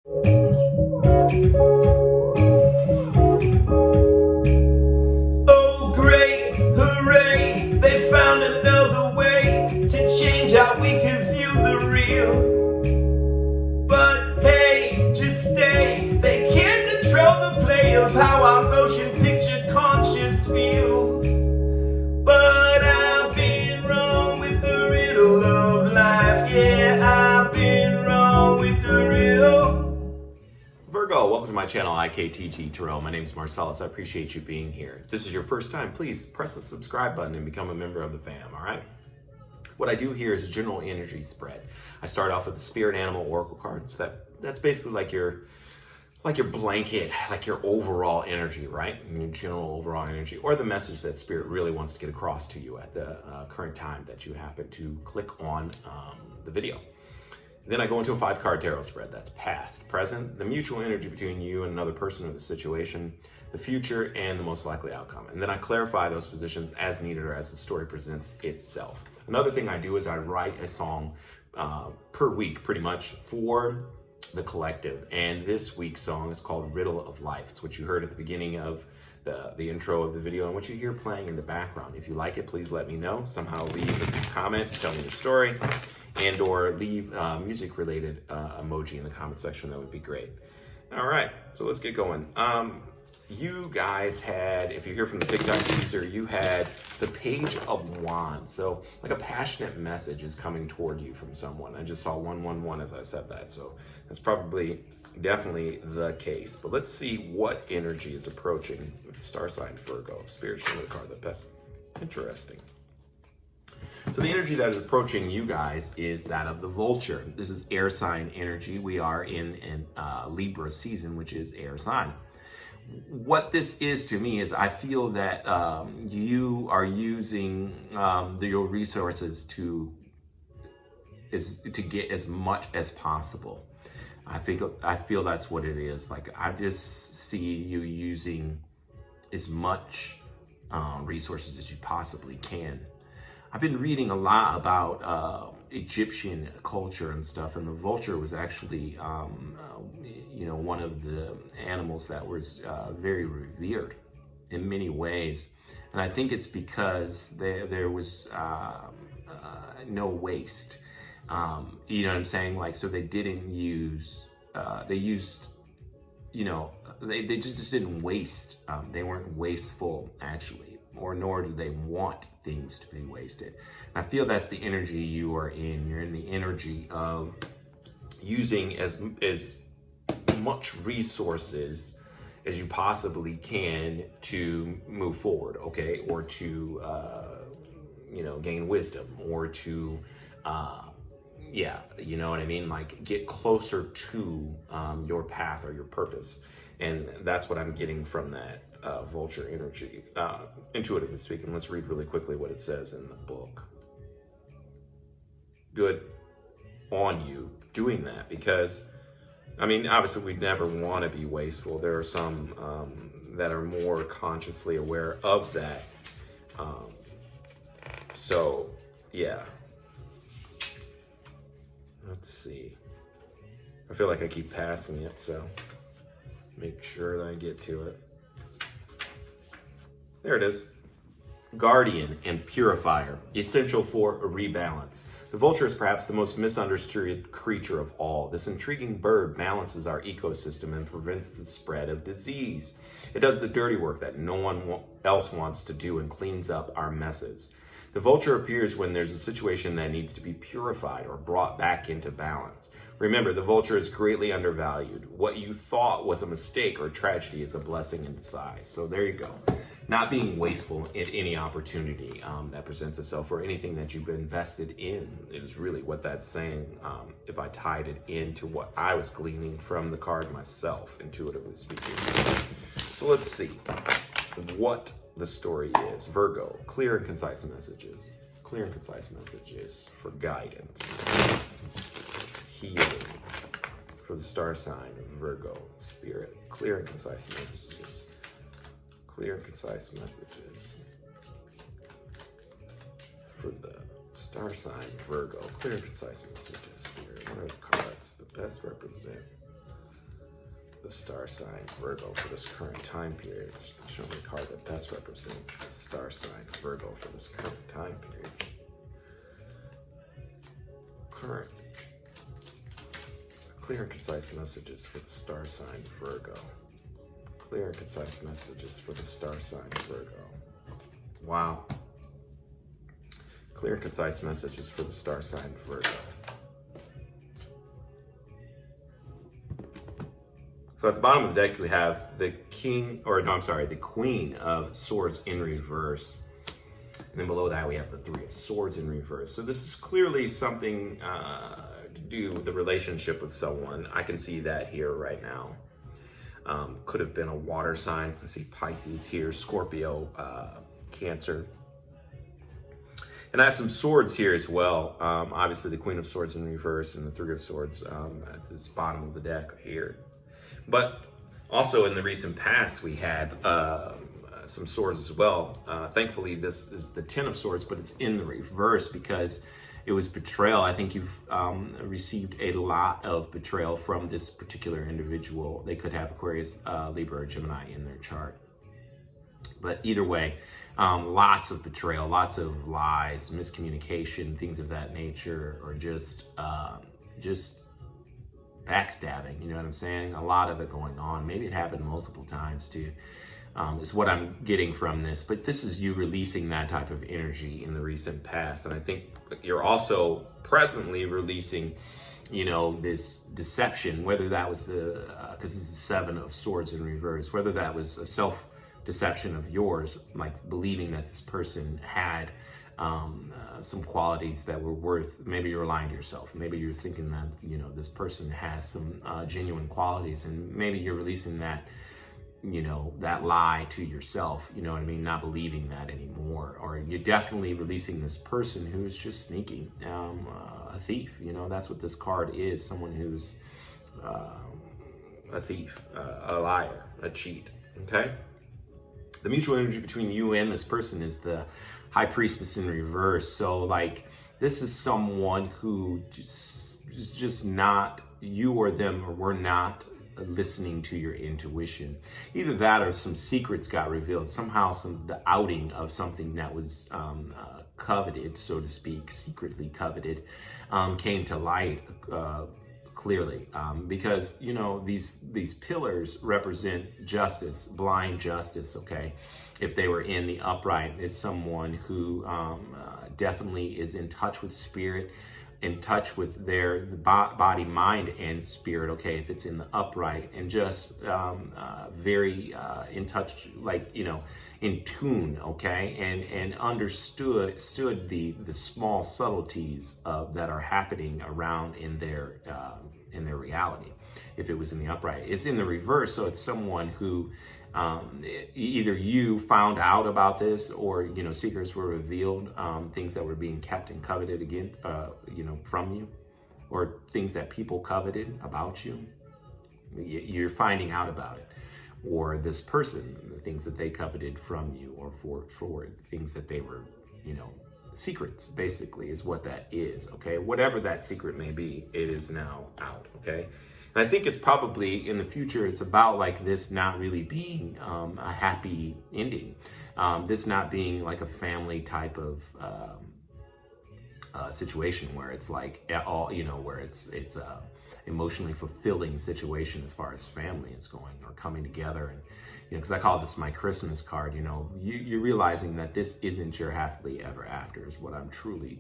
Oh great, hooray, they found another way to change how we can view the real. But hey, just stay, they can't control the play of how our motion picture conscience feels. But I've been wrong with the riddle of life, yeah, I've been wrong with the riddle. Virgo, welcome to my channel, IKTG Tarot. My name is Marcellus. I appreciate you being here. If this is your first time, please press the subscribe button and become a member of the fam, all right? What I do here is a general energy spread. I start off with the spirit animal oracle card. So that's basically like your blanket, like your overall energy, right? Your general overall energy, or the message that spirit really wants to get across to you at the current time that you happen to click on the video. Then I go into a 5-card tarot spread. That's past, present, the mutual energy between you and another person or the situation, the future, and the most likely outcome. And then I clarify those positions as needed or as the story presents itself. Another thing I do is I write a song per week, pretty much, for the collective. And this week's song is called Riddle of Life. It's what you heard at the beginning of the intro of the video and what you hear playing in the background. If you like it, please let me know. Somehow leave a comment, tell me your story, and or leave music related emoji in the comment section. That would be great. All right, so let's get going. You guys had, if you're here from the TikTok teaser, you had the Page of Wands. So like a passionate message is coming toward you from someone. I just saw 111 as I said that. So that's probably definitely the case. But let's see what energy is approaching with the star sign Virgo. Spirit show the card, the best. Interesting. So the energy that is approaching you guys is that of the vulture. This is air sign energy. We are in Libra season, which is air sign. What this is to me is I feel that you are using your resources to get as much as possible. I feel that's what it is. Like I just see you using as much resources as you possibly can. I've been reading a lot about Egyptian culture and stuff, and the vulture was actually, one of the animals that was very revered in many ways. And I think it's because there was no waste. You know what I'm saying? Like, so they didn't use, they used, they just didn't waste. They weren't wasteful, actually, or nor do they want things to be wasted. And I feel that's the energy you are in. You're in the energy of using as much resources as you possibly can to move forward, okay? Or to, gain wisdom, or to, you know what I mean? Like get closer to your path or your purpose. And that's what I'm getting from that vulture energy. Intuitively speaking, let's read really quickly what it says in the book. Good on you doing that, because I mean, obviously we'd never want to be wasteful. There are some that are more consciously aware of that. So yeah, let's see. I feel like I keep passing it, so make sure that I get to it. There it is. Guardian and purifier, essential for a rebalance. The vulture is perhaps the most misunderstood creature of all. This intriguing bird balances our ecosystem and prevents the spread of disease. It does the dirty work that no one else wants to do and cleans up our messes. The vulture appears when there's a situation that needs to be purified or brought back into balance. Remember, the vulture is greatly undervalued. What you thought was a mistake or tragedy is a blessing in disguise. So there you go. Not being wasteful at any opportunity that presents itself, or anything that you've invested in, is really what that's saying. If I tied it into what I was gleaning from the card myself, intuitively speaking. So let's see what the story is. Virgo, clear and concise messages. Clear and concise messages for guidance. Healing for the star sign of Virgo, spirit. Clear and concise messages. Clear and concise messages for the star sign Virgo. Clear and concise messages. Spirit. What are the cards that best represent the star sign Virgo for this current time period. Show me a card that best represents the star sign Virgo for this current time period. Current. Clear and concise messages for the star sign Virgo. Clear and concise messages for the star sign Virgo. Wow. Clear and concise messages for the star sign Virgo. So at the bottom of the deck, we have the the Queen of Swords in reverse. And then below that, we have the Three of Swords in reverse. So this is clearly something to do with the relationship with someone. I can see that here right now. Could have been a water sign. I see Pisces here, Scorpio, Cancer. And I have some swords here as well. Obviously, the Queen of Swords in reverse and the Three of Swords at this bottom of the deck here. But also in the recent past, we had some swords as well. Thankfully, this is the Ten of Swords, but it's in the reverse because it was betrayal. I think you've received a lot of betrayal from this particular individual. They could have Aquarius, Libra, or Gemini in their chart. But either way, lots of betrayal, lots of lies, miscommunication, things of that nature, or just backstabbing, you know what I'm saying? A lot of it going on. Maybe it happened multiple times too, is what I'm getting from this. But this is you releasing that type of energy in the recent past. And I think you're also presently releasing, you know, this deception, whether that was, because this is the Seven of Swords in reverse, whether that was a self-deception of yours, like believing that this person had some qualities that were worth, maybe you're lying to yourself. Maybe you're thinking that, you know, this person has some genuine qualities, and maybe you're releasing that, you know, that lie to yourself, you know what I mean? Not believing that anymore. Or you're definitely releasing this person who's just sneaky, a thief, you know, that's what this card is. Someone who's a thief, a liar, a cheat, okay? The mutual energy between you and this person is the High Priestess in reverse. So like, this is someone who is just not, you or them, or were not listening to your intuition. Either that or some secrets got revealed. Somehow the outing of something that was coveted, so to speak, secretly coveted, came to light clearly. Because, you know, these pillars represent justice, blind justice, okay? If they were in the upright, it's someone who definitely is in touch with spirit, in touch with their body, mind, and spirit, okay, if it's in the upright, and just very in touch, like, you know, in tune, okay, and understood the small subtleties that are happening around in their reality. If it was in the upright, it's in the reverse, so it's someone who either you found out about this, or, you know, secrets were revealed, things that were being kept and coveted again, you know, from you, or things that people coveted about you. You're finding out about it, or this person, the things that they coveted from you, or for things that they were, you know, secrets, basically, is what that is, okay? Whatever that secret may be, it is now out, okay? And I think it's probably in the future, it's about like this not really being a happy ending. This not being like a family type of situation where it's like all, you know, where it's a emotionally fulfilling situation as far as family is going, or coming together. And, you know, because I call this my Christmas card, you know, you're realizing that this isn't your happily ever after, is what I'm truly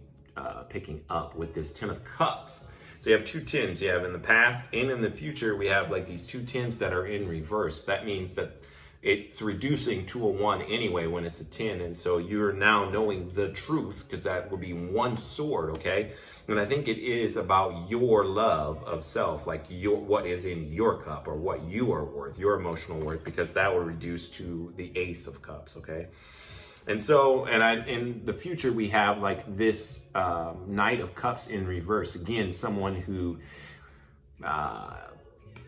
picking up with this Ten of Cups. So you have two tens. You have in the past and in the future, we have like these two tens that are in reverse. That means that it's reducing to a 1 anyway when it's a 10. And so you're now knowing the truth, because that would be one sword, okay? And I think it is about your love of self, like what is in your cup, or what you are worth, your emotional worth, because that will reduce to the Ace of Cups, okay? And so, in the future, we have like this Knight of Cups in reverse. Again, someone who,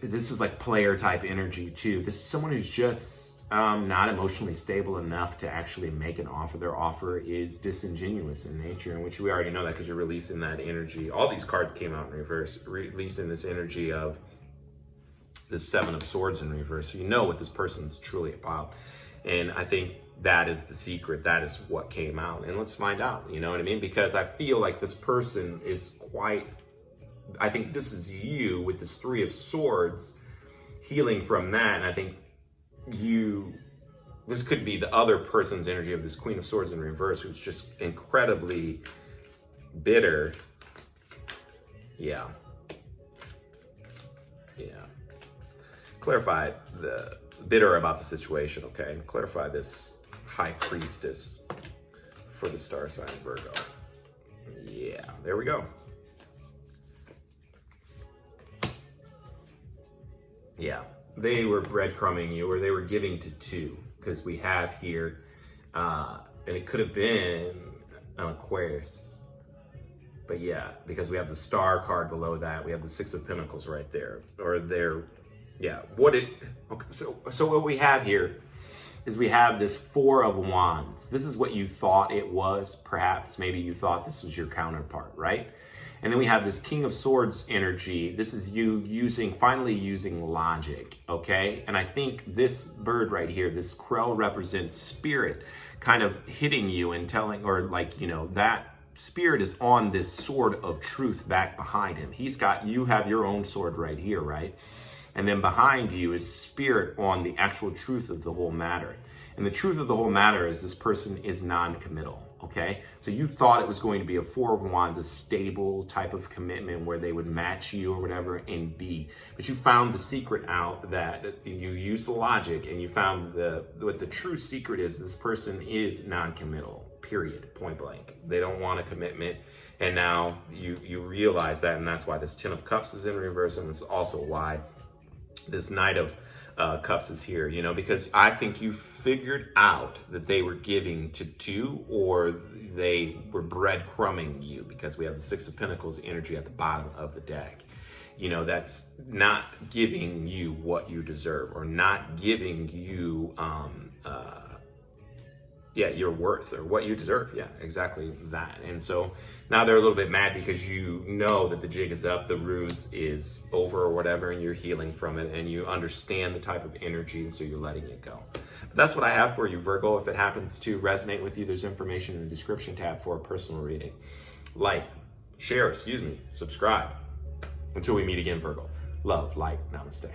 this is like player type energy too. This is someone who's just not emotionally stable enough to actually make an offer. Their offer is disingenuous in nature, in which we already know that because you're releasing that energy. All these cards came out in reverse, releasing this energy of this Seven of Swords in reverse. So you know what this person's truly about. And I think that is the secret. That is what came out. And let's find out, you know what I mean? Because I feel like this person is quite, I think this is you with this Three of Swords healing from that. And I think this could be the other person's energy of this Queen of Swords in reverse, who's just incredibly bitter. Yeah. Clarify the bitter about the situation, okay? Clarify this High Priestess for the star sign Virgo. Yeah, there we go. Yeah, they were breadcrumbing you, or they were giving to two, because we have here, and it could have been an Aquarius. But yeah, because we have the Star card below that, we have the Six of Pentacles right there, or there. Yeah, okay, so what we have here is we have this Four of Wands. This is what you thought it was, perhaps. Maybe you thought this was your counterpart, right? And then we have this King of Swords energy. This is you finally using logic, okay? And I think this bird right here, this crow, represents spirit kind of hitting you and telling, or like, you know, that spirit is on this sword of truth back behind him. You have your own sword right here, right? And then behind you is spirit on the actual truth of the whole matter. And the truth of the whole matter is this person is non-committal, okay? So you thought it was going to be a Four of Wands, a stable type of commitment where they would match you or whatever and be. But you found the secret out that you used the logic, and you found what the true secret is. This person is non-committal, period, point blank. They don't want a commitment. And now you realize that, and that's why this Ten of Cups is in reverse, and it's also why this Knight of Cups is here, you know, because I think you figured out that they were giving to two, or they were breadcrumbing you, because we have the Six of Pentacles energy at the bottom of the deck. You know, that's not giving you what you deserve, or not giving you your worth, or what you deserve. Yeah, exactly that. And so now they're a little bit mad because you know that the jig is up, the ruse is over or whatever, and you're healing from it, and you understand the type of energy, and so you're letting it go. But that's what I have for you, Virgo. If it happens to resonate with you, there's information in the description tab for a personal reading. Like, share, subscribe. Until we meet again, Virgo. Love, light, namaste.